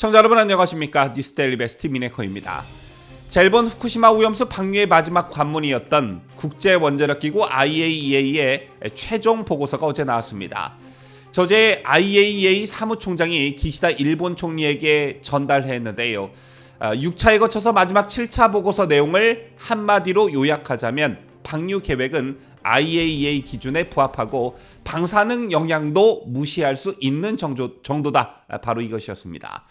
시청자 여러분 안녕하십니까? 뉴스데일리 베스트 미네커입니다. 자, 일본 후쿠시마 오염수 방류의 마지막 관문이었던 국제원자력기구 IAEA의 최종 보고서가 어제 나왔습니다. 어제 IAEA 사무총장이 기시다 일본 총리에게 전달했는데요. 6차에 거쳐서 마지막 7차 보고서 내용을 한마디로 요약하자면 방류 계획은 IAEA 기준에 부합하고 방사능 영향도 무시할 수 있는 정도다. 바로 이것이었습니다.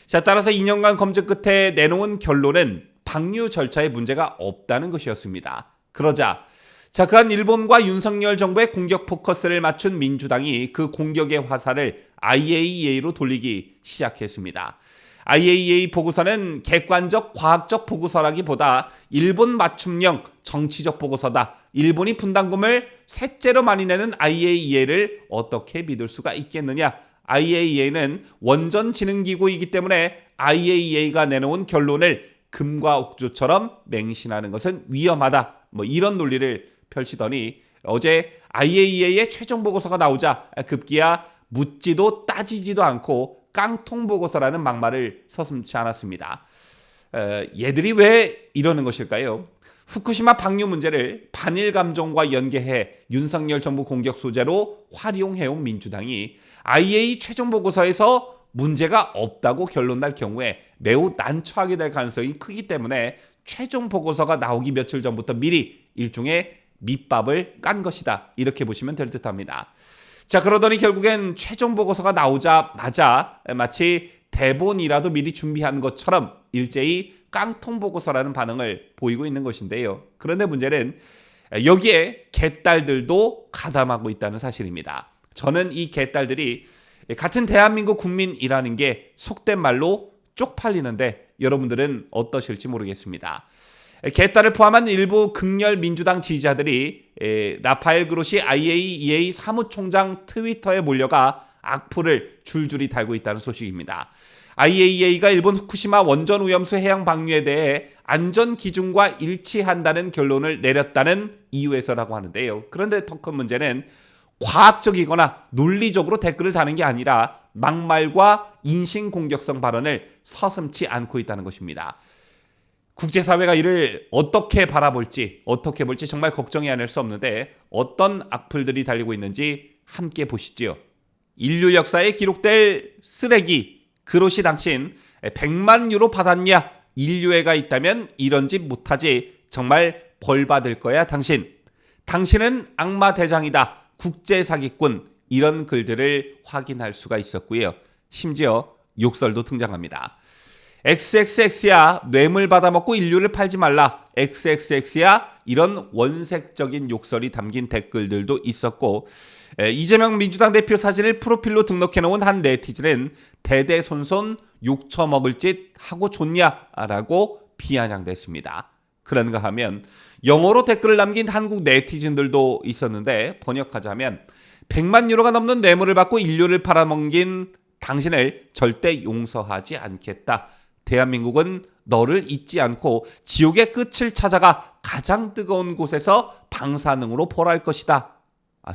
자, 따라서 2년간 검증 끝에 내놓은 결론은 방류 절차에 문제가 없다는 것이었습니다. 그러자 그한 일본과 윤석열 정부의 공격 포커스를 맞춘 민주당이 그 공격의 화살을 IAEA로 돌리기 시작했습니다. IAEA 보고서는 객관적 과학적 보고서라기보다 일본 맞춤형 정치적 보고서다. 일본이 분담금을 셋째로 많이 내는 IAEA를 어떻게 믿을 수가 있겠느냐. IAEA는 원전진흥기구이기 때문에 IAEA가 내놓은 결론을 금과 옥조처럼 맹신하는 것은 위험하다. 이런 논리를 펼치더니 어제 IAEA의 최종 보고서가 나오자 급기야 묻지도 따지지도 않고 깡통 보고서라는 막말을 서슴지 않았습니다. 얘들이 왜 이러는 것일까요? 후쿠시마 방류 문제를 반일 감정과 연계해 윤석열 정부 공격 소재로 활용해온 민주당이 IAEA 최종 보고서에서 문제가 없다고 결론 날 경우에 매우 난처하게 될 가능성이 크기 때문에 최종 보고서가 나오기 며칠 전부터 미리 일종의 밑밥을 깐 것이다. 이렇게 보시면 될 듯합니다. 자, 그러더니 결국엔 최종 보고서가 나오자마자 마치 대본이라도 미리 준비한 것처럼 일제히 깡통 보고서라는 반응을 보이고 있는 것인데요. 그런데 문제는 여기에 개딸들도 가담하고 있다는 사실입니다. 저는 이 개딸들이 같은 대한민국 국민이라는 게 속된 말로 쪽팔리는데 여러분들은 어떠실지 모르겠습니다. 개딸을 포함한 일부 극렬 민주당 지지자들이 라파엘 그로시 IAEA 사무총장 트위터에 몰려가 악플을 줄줄이 달고 있다는 소식입니다. IAEA가 일본 후쿠시마 원전 오염수 해양 방류에 대해 안전 기준과 일치한다는 결론을 내렸다는 이유에서라고 하는데요. 그런데 더 큰 문제는 과학적이거나 논리적으로 댓글을 다는 게 아니라 막말과 인신공격성 발언을 서슴지 않고 있다는 것입니다. 국제사회가 이를 어떻게 바라볼지 어떻게 볼지 정말 걱정이 아닐 수 없는데 어떤 악플들이 달리고 있는지 함께 보시죠. 인류 역사에 기록될 쓰레기 그로시 당신 100만 유로 받았냐? 인류애가 있다면 이런 짓 못하지. 정말 벌 받을 거야 당신. 당신은 악마 대장이다. 국제사기꾼. 이런 글들을 확인할 수가 있었고요. 심지어 욕설도 등장합니다. XXX야 뇌물 받아먹고 인류를 팔지 말라. XXX야 이런 원색적인 욕설이 담긴 댓글들도 있었고 이재명 민주당 대표 사진을 프로필로 등록해놓은 한 네티즌은 대대손손 욕 처먹을 짓 하고 좋냐라고 비아냥댔습니다. 그런가 하면 영어로 댓글을 남긴 한국 네티즌들도 있었는데 번역하자면 100만 유로가 넘는 뇌물을 받고 인류를 팔아먹긴 당신을 절대 용서하지 않겠다. 대한민국은 너를 잊지 않고 지옥의 끝을 찾아가 가장 뜨거운 곳에서 방사능으로 벌할 것이다.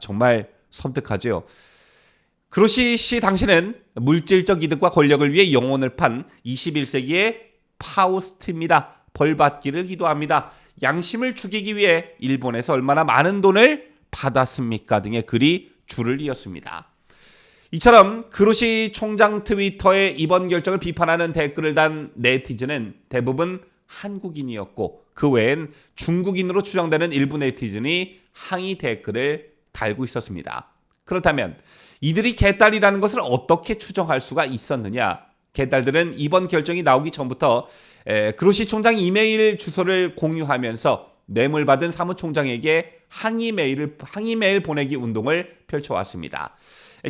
정말 섬뜩하죠. 그로시 씨 당신은 물질적 이득과 권력을 위해 영혼을 판 21세기의 파우스트입니다. 벌받기를 기도합니다. 양심을 죽이기 위해 일본에서 얼마나 많은 돈을 받았습니까? 등의 글이 줄을 이었습니다. 이처럼 그로시 총장 트위터의 이번 결정을 비판하는 댓글을 단 네티즌은 대부분 한국인이었고 그 외엔 중국인으로 추정되는 일부 네티즌이 항의 댓글을 달고 있었습니다. 그렇다면 이들이 개딸이라는 것을 어떻게 추정할 수가 있었느냐? 개딸들은 이번 결정이 나오기 전부터 그로시 총장 이메일 주소를 공유하면서 뇌물 받은 사무총장에게 항의 메일 보내기 운동을 펼쳐왔습니다.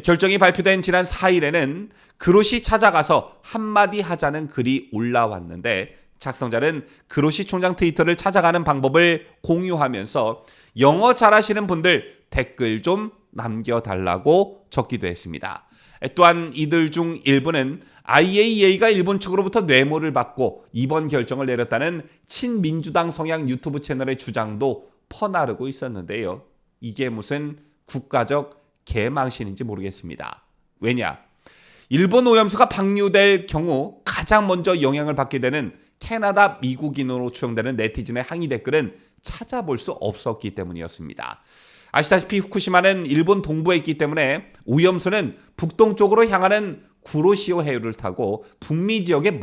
결정이 발표된 지난 4일에는 그로시 찾아가서 한마디 하자는 글이 올라왔는데 작성자는 그로시 총장 트위터를 찾아가는 방법을 공유하면서 영어 잘하시는 분들 댓글 좀 남겨달라고 적기도 했습니다. 또한 이들 중 일부는 IAEA가 일본 측으로부터 뇌물을 받고 이번 결정을 내렸다는 친민주당 성향 유튜브 채널의 주장도 퍼나르고 있었는데요. 이게 무슨 국가적 개망신인지 모르겠습니다. 왜냐? 일본 오염수가 방류될 경우 가장 먼저 영향을 받게 되는 캐나다, 미국인으로 추정되는 네티즌의 항의 댓글은 찾아볼 수 없었기 때문이었습니다. 아시다시피 후쿠시마는 일본 동부에 있기 때문에 오염수는 북동쪽으로 향하는 구로시오 해유를 타고 북미 지역에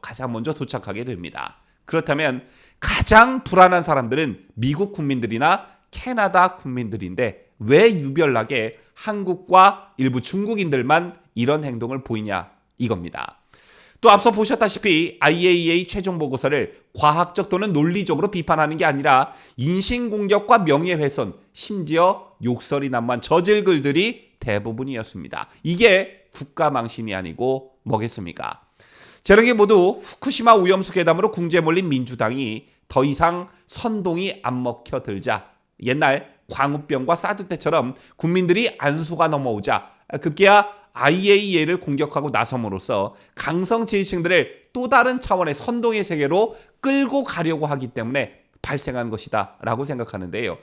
가장 먼저 도착하게 됩니다. 그렇다면 가장 불안한 사람들은 미국 국민들이나 캐나다 국민들인데 왜 유별나게 한국과 일부 중국인들만 이런 행동을 보이냐 이겁니다. 또 앞서 보셨다시피 IAEA 최종 보고서를 과학적 또는 논리적으로 비판하는 게 아니라 인신공격과 명예훼손, 심지어 욕설이 난무한 저질 글들이 대부분이었습니다. 이게 국가망신이 아니고 뭐겠습니까? 저런 게 모두 후쿠시마 오염수 괴담으로 궁지에 몰린 민주당이 더 이상 선동이 안 먹혀들자 옛날 광우병과 사드 때처럼 국민들이 안수가 넘어오자 급기야 IAEA를 공격하고 나섬으로써 강성 지지층들을 또 다른 차원의 선동의 세계로 끌고 가려고 하기 때문에 발생한 것이다 라고 생각하는데요.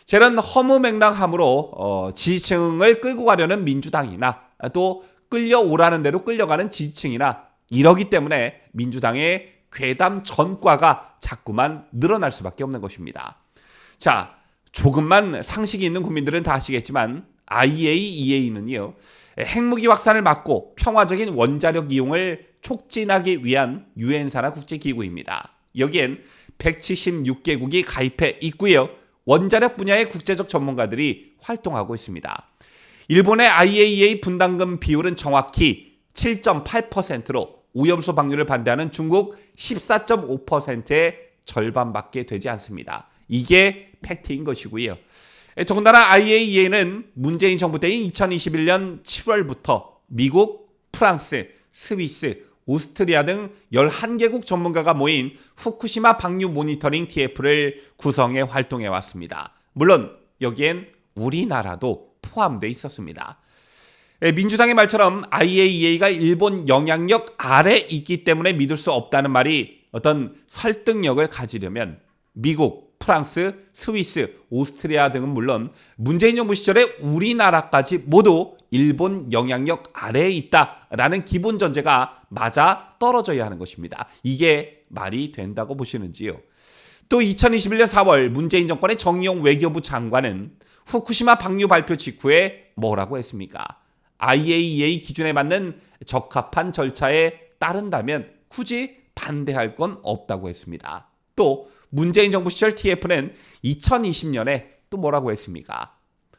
저런 허무맹랑함으로 지지층을 끌고 가려는 민주당이나 또 끌려오라는 대로 끌려가는 지지층이나 이러기 때문에 민주당의 괴담 전과가 자꾸만 늘어날 수밖에 없는 것입니다. 자, 조금만 상식이 있는 국민들은 다 아시겠지만 IAEA는요. 핵무기 확산을 막고 평화적인 원자력 이용을 촉진하기 위한 유엔산하 국제기구입니다. 여기엔 176개국이 가입해 있고요. 원자력 분야의 국제적 전문가들이 활동하고 있습니다. 일본의 IAEA 분담금 비율은 정확히 7.8%로 오염수 방류를 반대하는 중국 14.5%의 절반밖에 되지 않습니다. 이게 팩트인 것이고요. 더군다나 IAEA는 문재인 정부 때인 2021년 7월부터 미국, 프랑스, 스위스, 오스트리아 등 11개국 전문가가 모인 후쿠시마 방류 모니터링 TF를 구성해 활동해 왔습니다. 물론 여기엔 우리나라도 포함되어 있었습니다. 민주당의 말처럼 IAEA가 일본 영향력 아래 있기 때문에 믿을 수 없다는 말이 어떤 설득력을 가지려면 미국, 프랑스, 스위스, 오스트리아 등은 물론 문재인 정부 시절에 우리나라까지 모두 일본 영향력 아래에 있다라는 기본 전제가 맞아 떨어져야 하는 것입니다. 이게 말이 된다고 보시는지요? 또 2021년 4월 문재인 정권의 정의용 외교부 장관은 후쿠시마 방류 발표 직후에 뭐라고 했습니까? IAEA 기준에 맞는 적합한 절차에 따른다면 굳이 반대할 건 없다고 했습니다. 또 문재인 정부 시절 TF는 2020년에 또 뭐라고 했습니까?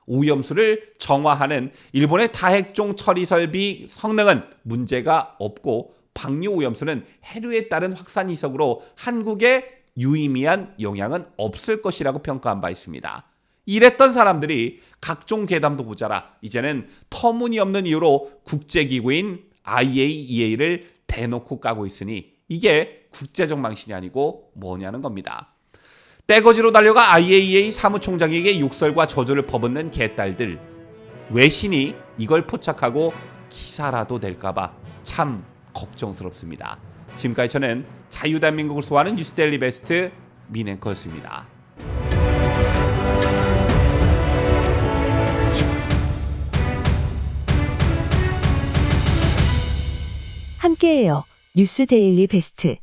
오염수를 정화하는 일본의 다핵종 처리 설비 성능은 문제가 없고 방류 오염수는 해류에 따른 확산 이석으로 한국에 유의미한 영향은 없을 것이라고 평가한 바 있습니다. 이랬던 사람들이 각종 괴담도 모자라 이제는 터무니없는 이유로 국제기구인 IAEA를 대놓고 까고 있으니 이게 국제적 망신이 아니고 뭐냐는 겁니다. 떼거지로 달려가 IAEA 사무총장에게 욕설과 저주를 퍼붓는 개딸들. 외신이 이걸 포착하고 기사라도 낼까봐 참 걱정스럽습니다. 지금까지 저는 자유대한민국을 소화하는 뉴스데일리 베스트 민앵커였습니다. 함께해요. 뉴스데일리 베스트.